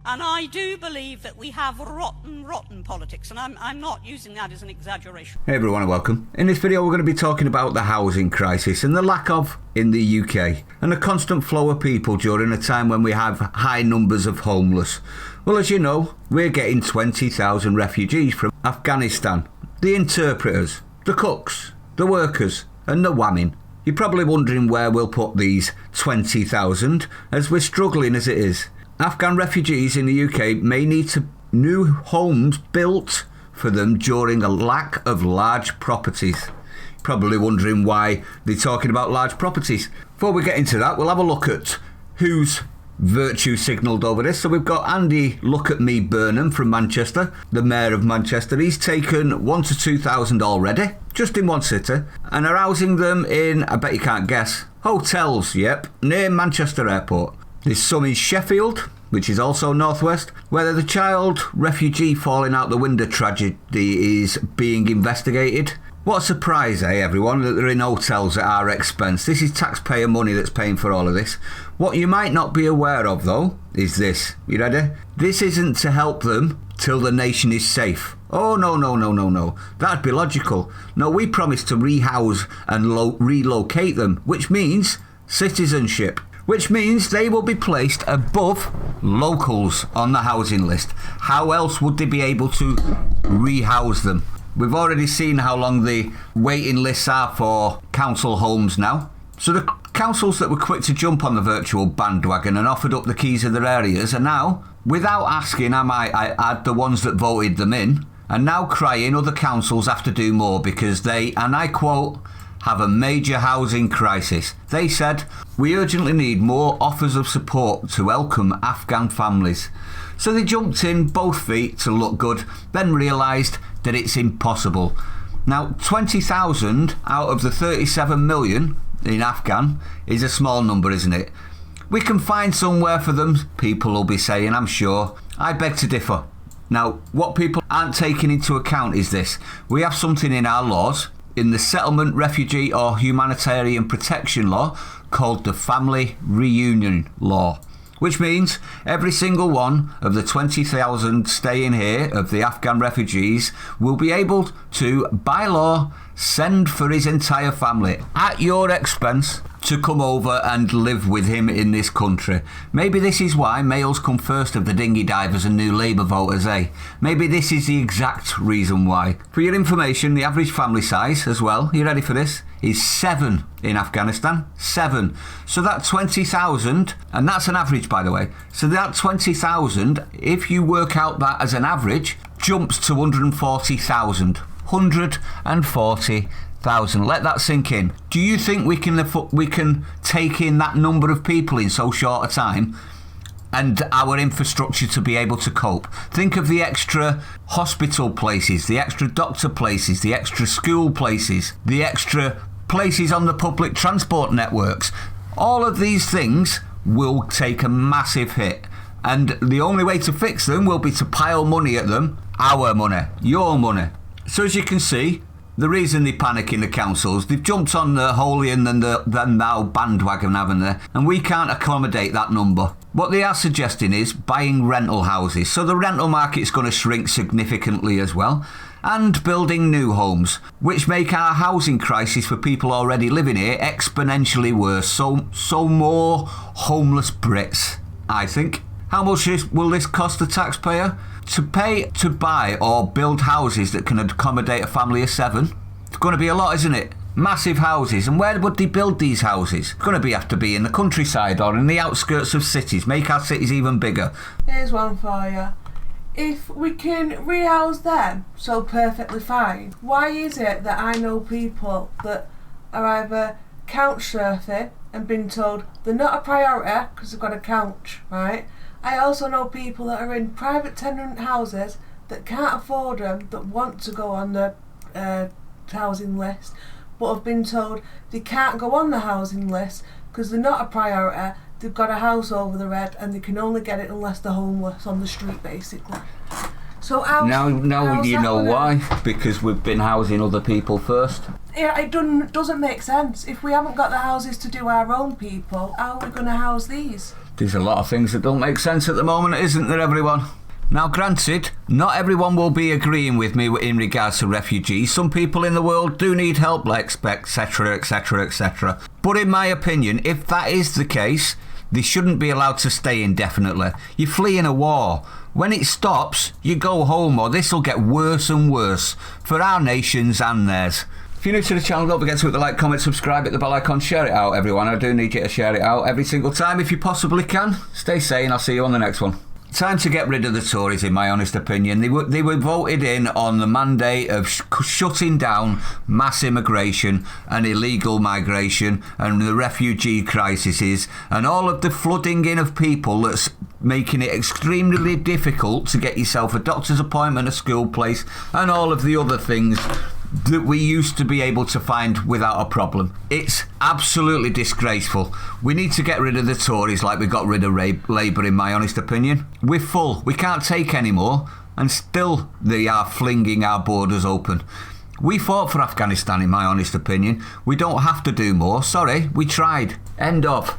And I do believe that we have rotten politics, and I'm not using that as an exaggeration. Hey everyone and welcome. In this video we're going to be talking about the housing crisis and the lack of in the UK, and the constant flow of people during a time when we have high numbers of homeless. Well, as you know, we're getting 20,000 refugees from Afghanistan. The interpreters, the cooks, the workers and the women. You're probably wondering where we'll put these 20,000 as we're struggling as it is. Afghan refugees in the UK may need new homes built for them during a lack of large properties. Probably wondering why they're talking about large properties. Before we get into that, we'll have a look at who's virtue signalled over this. So we've got Andy Look at Me Burnham from Manchester, the Mayor of Manchester. He's taken 1,000 to 2,000 already, just in one city, and are housing them in, I bet you can't guess, hotels, yep, near Manchester Airport. There's some in Sheffield, which is also northwest, where the child refugee falling out the window tragedy is being investigated. What a surprise, everyone, that they're in hotels at our expense. This is taxpayer money that's paying for all of this. What you might not be aware of, though, is this. You ready? This isn't to help them till the nation is safe. Oh, no. That'd be logical. No, we promise to rehouse and relocate them, which means citizenship. Which means they will be placed above locals on the housing list. How else would they be able to rehouse them? We've already seen how long the waiting lists are for council homes now. So the councils that were quick to jump on the virtual bandwagon and offered up the keys of their areas are now, without asking, I might add, the ones that voted them in, and now crying other councils have to do more because they, and I quote, have a major housing crisis. They said, "We urgently need more offers of support to welcome Afghan families." So they jumped in both feet to look good, then realised that it's impossible. Now, 20,000 out of the 37 million in Afghan is a small number, isn't it? We can find somewhere for them, people will be saying, I'm sure. I beg to differ. Now, what people aren't taking into account is this. We have something in our laws, in the Settlement, Refugee or Humanitarian Protection Law, called the Family Reunion Law, which means every single one of the 20,000 staying here of the Afghan refugees will be able to, by law, send for his entire family at your expense to come over and live with him in this country. Maybe this is why males come first of the dinghy divers and new Labour voters, eh? Maybe this is the exact reason why. For your information, the average family size as well, you ready for this, is 7 in Afghanistan. 7. So that 20,000, and that's an average by the way, so that 20,000, if you work out that as an average, jumps to 140,000. 140,000. Let that sink in. Do you think we can take in that number of people in so short a time and our infrastructure to be able to cope? Think of the extra hospital places, the extra doctor places, the extra school places, the extra places on the public transport networks. All of these things will take a massive hit, and the only way to fix them will be to pile money at them, our money, your money. So as you can see, the reason they panic in the councils, they've jumped on the holier than thou bandwagon, haven't they? And we can't accommodate that number. What they are suggesting is buying rental houses. So the rental market's going to shrink significantly as well. And building new homes, which make our housing crisis for people already living here exponentially worse. So more homeless Brits, I think. How much will this cost the taxpayer? To pay to buy or build houses that can accommodate a family of 7, it's going to be a lot, isn't it? Massive houses. And where would they build these houses? It's going to have to be in the countryside or in the outskirts of cities. Make our cities even bigger. Here's one for you. If we can rehouse them so perfectly fine, why is it that I know people that are either couch surfing and been told they're not a priority because they've got a couch, right? I also know people that are in private tenant houses that can't afford them, that want to go on the housing list, but have been told they can't go on the housing list because they're not a priority, they've got a house over their head and they can only get it unless they're homeless on the street, basically. So now you know why? Because we've been housing other people first. Yeah, it doesn't make sense. If we haven't got the houses to do our own people, how are we going to house these? There's a lot of things that don't make sense at the moment, isn't there, everyone? Now, granted, not everyone will be agreeing with me in regards to refugees. Some people in the world do need help, etc, etc, etc. But in my opinion, if that is the case, they shouldn't be allowed to stay indefinitely. You're fleeing a war. When it stops, you go home, or this will get worse and worse for our nations and theirs. If you're new to the channel, don't forget to hit the like, comment, subscribe, hit the bell icon, share it out, everyone. I do need you to share it out every single time if you possibly can. Stay sane, I'll see you on the next one. Time to get rid of the Tories, in my honest opinion. They were voted in on the mandate of shutting down mass immigration and illegal migration and the refugee crises and all of the flooding in of people that's making it extremely difficult to get yourself a doctor's appointment, a school place, and all of the other things that we used to be able to find without a problem. It's absolutely disgraceful. We need to get rid of the Tories like we got rid of Labour, in my honest opinion. We're full. We can't take any more, and still they are flinging our borders open. We fought for Afghanistan, in my honest opinion. We don't have to do more. Sorry, we tried. End of.